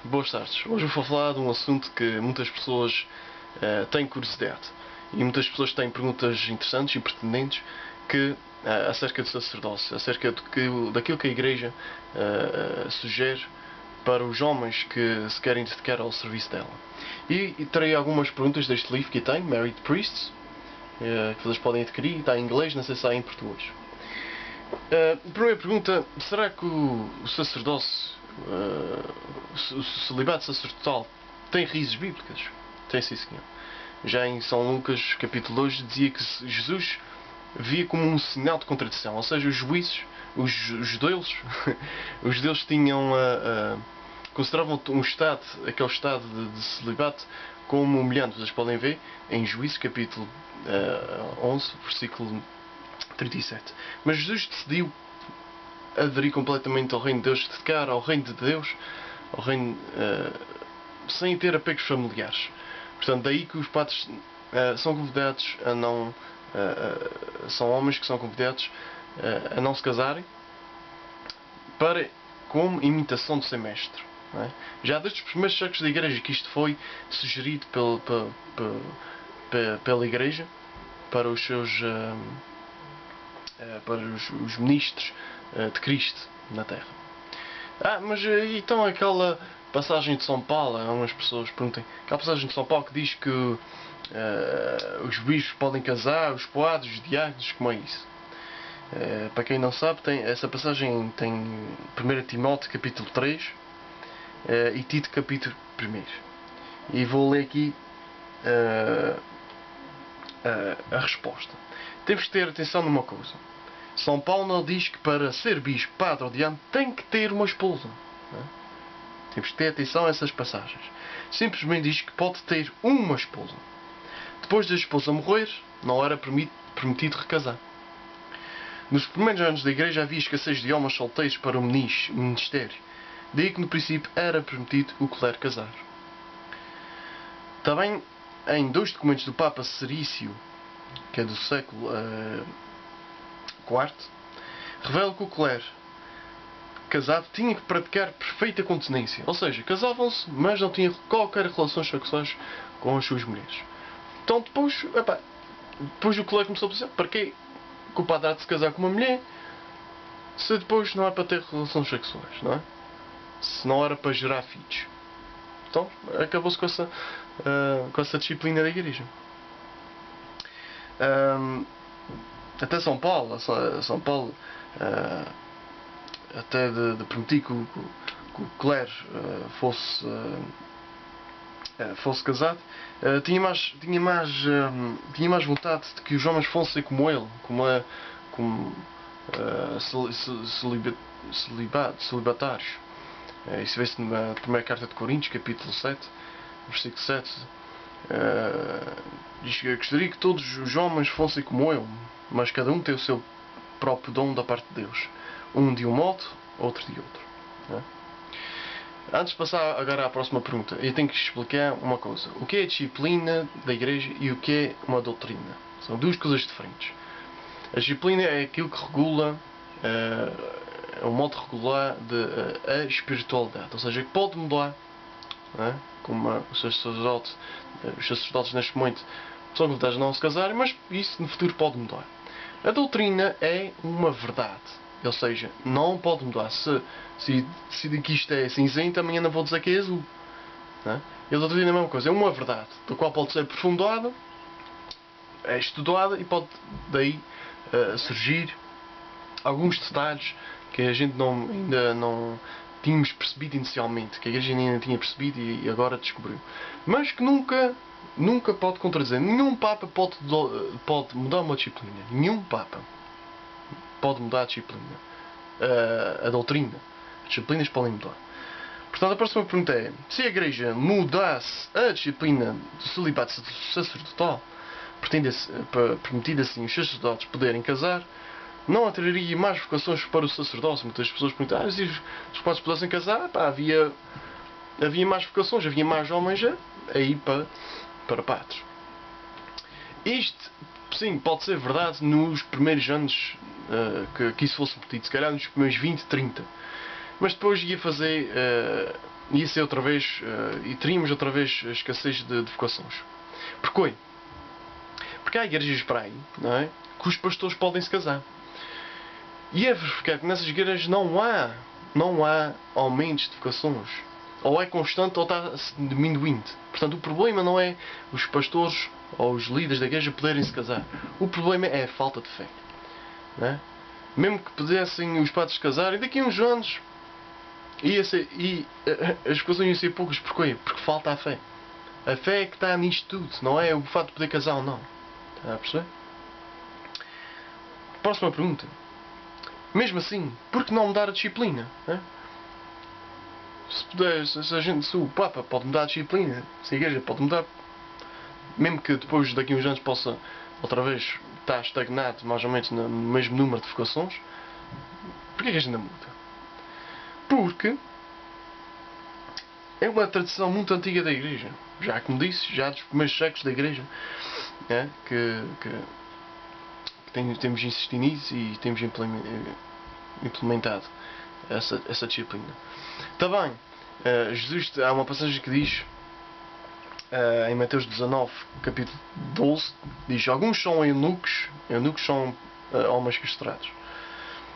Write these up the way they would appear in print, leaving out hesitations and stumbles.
Boas tardes. Hoje eu vou falar de um assunto que muitas pessoas têm curiosidade e muitas pessoas têm perguntas interessantes e pertinentes acerca do sacerdócio, acerca daquilo que a Igreja sugere para os homens que se querem dedicar ao serviço dela. E terei algumas perguntas deste livro que tenho, Married Priests, que vocês podem adquirir, está em inglês, não sei se está em português. A primeira pergunta: será que o sacerdócio, o celibato sacerdotal, tem raízes bíblicas? Tem, sim, senhor. Já em São Lucas, capítulo 2, dizia que Jesus via como um sinal de contradição, ou seja, os juízes, os judeus, os judeus tinham consideravam aquele estado de celibato como humilhante. Vocês podem ver em Juízes, capítulo 11, versículo 37. Mas Jesus decidiu aderir completamente ao reino de Deus, dedicar ao reino de Deus, ao reino, sem ter apegos familiares. Portanto, daí que os padres são convidados a não... são homens que são convidados a não se casarem como imitação do seu mestre. Não é? Já desde os primeiros séculos da Igreja que isto foi sugerido pela Igreja para os seus... para os ministros de Cristo na Terra. Mas então aquela passagem de São Paulo, algumas pessoas perguntam, aquela passagem de São Paulo que diz que os bispos podem casar, os padres, os diáconos, como é isso? Para quem não sabe, essa passagem tem 1 Timóteo capítulo 3 e Tito capítulo 1. E vou ler aqui a resposta. Temos que ter atenção numa coisa. São Paulo não diz que para ser bispo, padre ou diante tem que ter uma esposa. Não é? Temos que ter atenção a essas passagens. Simplesmente diz que pode ter uma esposa. Depois da esposa morrer, não era permitido recasar. Nos primeiros anos da Igreja havia escassez de homens solteiros para o ministério. Daí que no princípio era permitido o clero casar. Também em dois documentos do Papa Cerício, que é do século IV, revela que o clero casado tinha que praticar perfeita continência. Ou seja, casavam-se, mas não tinham qualquer relações sexuais com as suas mulheres. Então depois o clero começou a dizer: para que o padre há de se casar com uma mulher se depois não é para ter relações sexuais, não é? Se não era para gerar filhos. Então acabou-se com essa disciplina da Igreja. Até São Paulo até de permitir que o clero fosse casado, tinha mais vontade de que os homens fossem como ele, celibatários. Isso vê-se na primeira carta de Coríntios, capítulo 7, versículo 7. Diz que gostaria que todos os homens fossem como eu, mas cada um tem o seu próprio dom da parte de Deus. Um de um modo, outro de outro. Não é? Antes de passar agora à próxima pergunta, eu tenho que explicar uma coisa. O que é a disciplina da Igreja e o que é uma doutrina? São duas coisas diferentes. A disciplina é aquilo que regula, é o modo regular a espiritualidade. Ou seja, que pode mudar, não é? Como os sacerdotes neste momento são convidados a não se casarem, mas isso no futuro pode mudar. A doutrina é uma verdade. Ou seja, não pode mudar. Se daqui isto é cinzento, amanhã não vou dizer que é azul. Não é? E a doutrina é a mesma coisa. É uma verdade, da qual pode ser aprofundada, é estudada e pode daí surgir alguns detalhes que a gente ainda não tínhamos percebido inicialmente, que a Igreja ainda tinha percebido e agora descobriu. Mas que nunca pode contradizer. Nenhum Papa pode mudar uma disciplina. Nenhum Papa pode mudar a disciplina. A doutrina. As disciplinas podem mudar. Portanto, a próxima pergunta é: se a Igreja mudasse a disciplina do celibato sacerdotal, permitindo assim os sacerdotes poderem casar, não atrairia mais vocações para o sacerdócio? Muitas pessoas perguntam: se os padres pudessem casar, havia mais vocações, havia mais homens a ir para padres. Isto, sim, pode ser verdade nos primeiros anos que isso fosse repetido, se calhar nos primeiros 20, 30. Mas depois ia fazer ia ser outra vez, e teríamos outra vez a escassez de vocações. Porquê? Porque há igrejas para aí, não é? Que os pastores podem se casar. E é verificar que nessas igrejas não há aumentos de vocações. Ou é constante ou está diminuindo. Portanto, o problema não é os pastores ou os líderes da igreja poderem se casar. O problema é a falta de fé. Não é? Mesmo que pudessem os padres se casarem, daqui a uns anos as vocações iam ser poucas. Porquê? Porque falta a fé. A fé é que está nisto tudo, não é o fato de poder casar ou não. Está a perceber? Próxima pergunta. Mesmo assim, por que não mudar a disciplina? Se o Papa pode mudar a disciplina, se a Igreja pode mudar, mesmo que depois daqui a uns anos possa outra vez estar estagnado mais ou menos no mesmo número de vocações, porquê que a gente não muda? Porque é uma tradição muito antiga da Igreja. Já como disse, já dos primeiros séculos da Igreja, que temos insistido nisso e temos implementado essa disciplina. Também, Jesus, há uma passagem que diz, em Mateus 19, capítulo 12, diz: alguns são eunucos são homens castrados.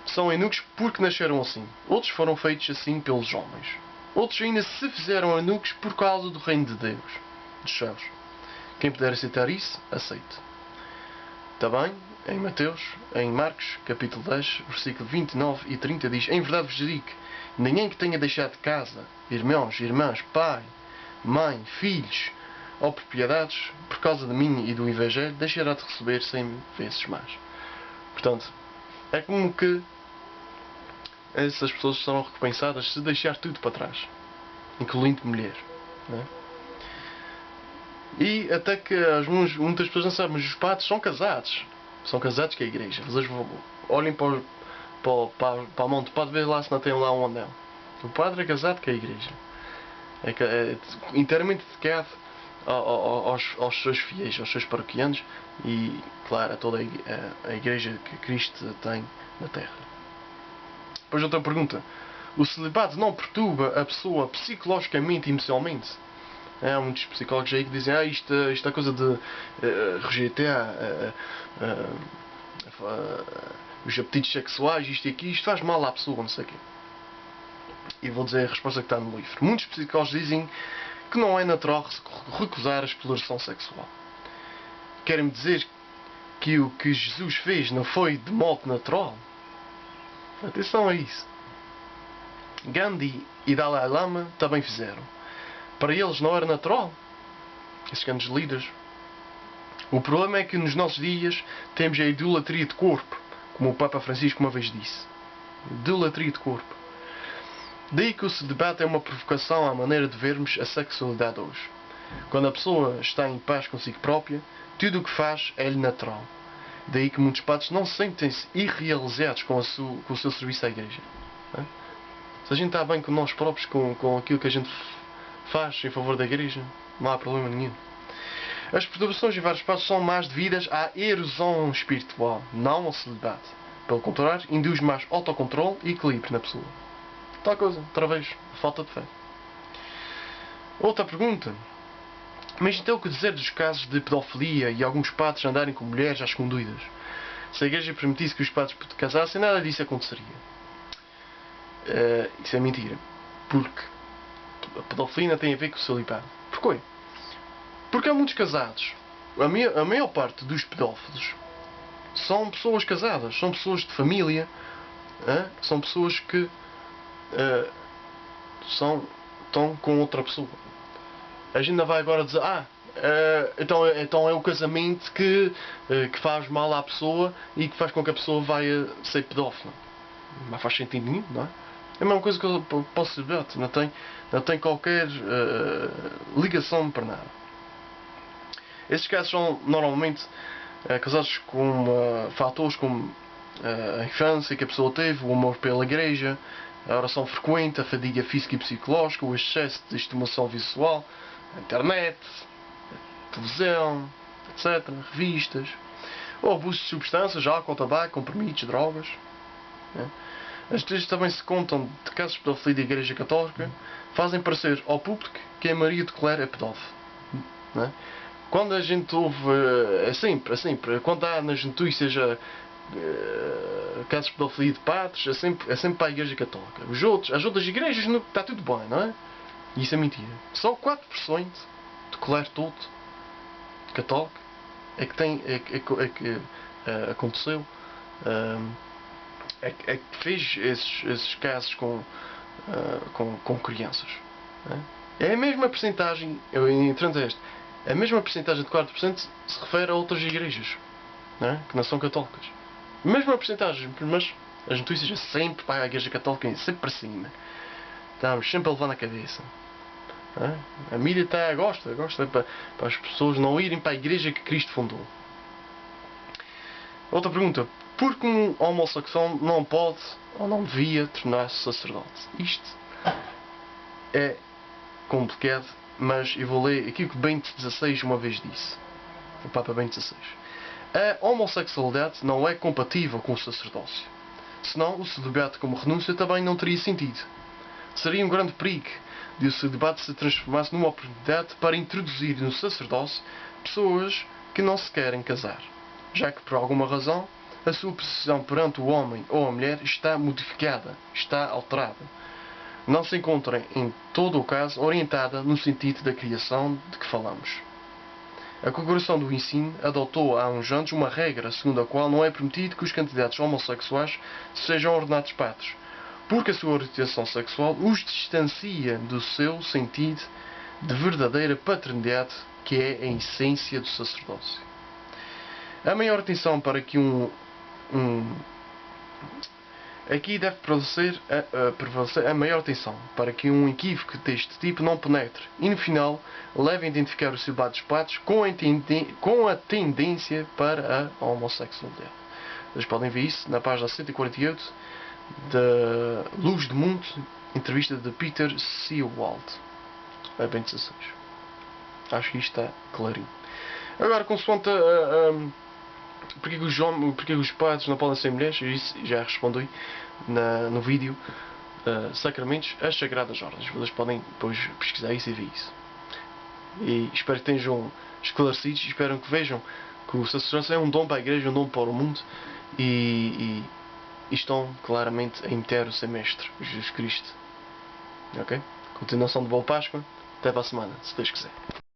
São eunucos porque nasceram assim. Outros foram feitos assim pelos homens. Outros ainda se fizeram eunucos por causa do reino de Deus, dos céus. Quem puder aceitar isso, aceite. Também, em Marcos, capítulo 10, versículo 29 e 30, diz: em verdade vos digo, ninguém que tenha deixado casa, irmãos, irmãs, pai, mãe, filhos ou propriedades, por causa de mim e do Evangelho, deixará de receber 100 vezes mais. Portanto, é como que essas pessoas serão recompensadas se deixar tudo para trás, incluindo mulher. Né? E até que muitas pessoas não sabem, mas os padres são casados. São casados com a igreja. Vocês olhem para a mão do padre, vejam lá se não tem lá um anel. O padre é casado com a igreja. É inteiramente dedicado aos seus fiéis, aos seus paroquianos e, claro, a toda a igreja que Cristo tem na Terra. Depois outra pergunta. O celibato não perturba a pessoa psicologicamente e emocionalmente? Há muitos psicólogos aí que dizem isto é coisa de rejeitar os apetites sexuais, isto e aqui, isto faz mal à pessoa, não sei o quê. E vou dizer a resposta que está no livro. Muitos psicólogos dizem que não é natural recusar a exploração sexual. Querem-me dizer que o que Jesus fez não foi de modo natural? Atenção a isso. Gandhi e Dalai Lama também fizeram. Para eles não era natural. Esses grandes líderes. O problema é que nos nossos dias temos a idolatria de corpo, como o Papa Francisco uma vez disse. Idolatria de corpo. Daí que o celibato é uma provocação à maneira de vermos a sexualidade hoje. Quando a pessoa está em paz consigo própria, tudo o que faz é-lhe natural. Daí que muitos padres não sentem-se irrealizados com o seu serviço à igreja. Se a gente está bem com nós próprios, com aquilo que a gente faz em favor da igreja, não há problema nenhum. As perturbações em vários padres são mais devidas à erosão espiritual, não ao celibato. Pelo contrário, induz mais autocontrole e equilíbrio na pessoa. Tal coisa, outra vez, falta de fé. Outra pergunta. Mas então o que dizer dos casos de pedofilia e alguns padres andarem com mulheres às escondidas? Se a igreja permitisse que os padres casassem, nada disso aconteceria. Isso é mentira. Porque a pedofilia tem a ver com o celibato. Porquê? Porque há muitos casados. A maior parte dos pedófilos são pessoas casadas, são pessoas de família, são pessoas que estão com outra pessoa. A gente ainda vai agora dizer, então é o casamento que faz mal à pessoa e que faz com que a pessoa vá ser pedófila. Não faz sentido nenhum, não é? É a mesma coisa que eu posso saber, não tem qualquer ligação para nada. Esses casos são normalmente causados com fatores como a infância que a pessoa teve, o amor pela igreja, a oração frequente, a fadiga física e psicológica, o excesso de estimulação visual, a internet, a televisão, etc., revistas, o abuso de substâncias, álcool, tabaco, comprimidos, drogas. As vezes também se contam de casos de pedofilia da Igreja Católica, fazem parecer ao público que a Maria de Clare é pedófila. Não é? Quando a gente ouve, é sempre, quando há nas notícias casos de pedofilia de padres, é sempre para a Igreja Católica. As outras igrejas está tudo bem, não é? E isso é mentira. Só 4% do clero todo católico é que aconteceu, é que fez esses casos com crianças. É a mesma percentagem, entrando a este, a mesma percentagem de 4% se refere a outras igrejas, não é? Que não são católicas. A mesma percentagem, mas as notícias é sempre para a Igreja Católica, sempre para cima. Estamos sempre a levar na cabeça. A mídia gosta para as pessoas não irem para a igreja que Cristo fundou. Outra pergunta. Por que um homossexual não pode ou não devia tornar-se sacerdote? Isto é complicado, mas eu vou ler aquilo que Bento XVI uma vez disse. O Papa Bento XVI. A homossexualidade não é compatível com o sacerdócio. Senão o celibato como renúncia também não teria sentido. Seria um grande perigo de o celibato se transformasse numa oportunidade para introduzir no sacerdócio pessoas que não se querem casar, já que por alguma razão a sua posição perante o homem ou a mulher está modificada, está alterada. Não se encontra, em todo o caso, orientada no sentido da criação de que falamos. A Congregação do Ensino adotou há uns anos uma regra segundo a qual não é permitido que os candidatos homossexuais sejam ordenados padres, porque a sua orientação sexual os distancia do seu sentido de verdadeira paternidade, que é a essência do sacerdócio. A maior atenção para que aqui deve prevalecer a maior atenção para que um equívoco deste tipo não penetre e, no final, leve a identificar os celibatos padres com a tendência para a homossexualidade. Vocês podem ver isso na página 148 da Luz do Mundo, entrevista de Peter Seewald. É bem 16. Acho que isto está clarinho. Agora, consoante porque os padres não podem ser mulheres, isso já respondi no vídeo Sacramentos, as Sagradas Ordens. Vocês podem depois pesquisar isso e ver isso. E espero que estejam esclarecidos, espero que vejam que o sacerdócio é um dom para a Igreja, um dom para o mundo, e estão claramente a imitar o seu Mestre, Jesus Cristo. Ok? Continuação de Boa Páscoa. Até para a semana, se Deus quiser.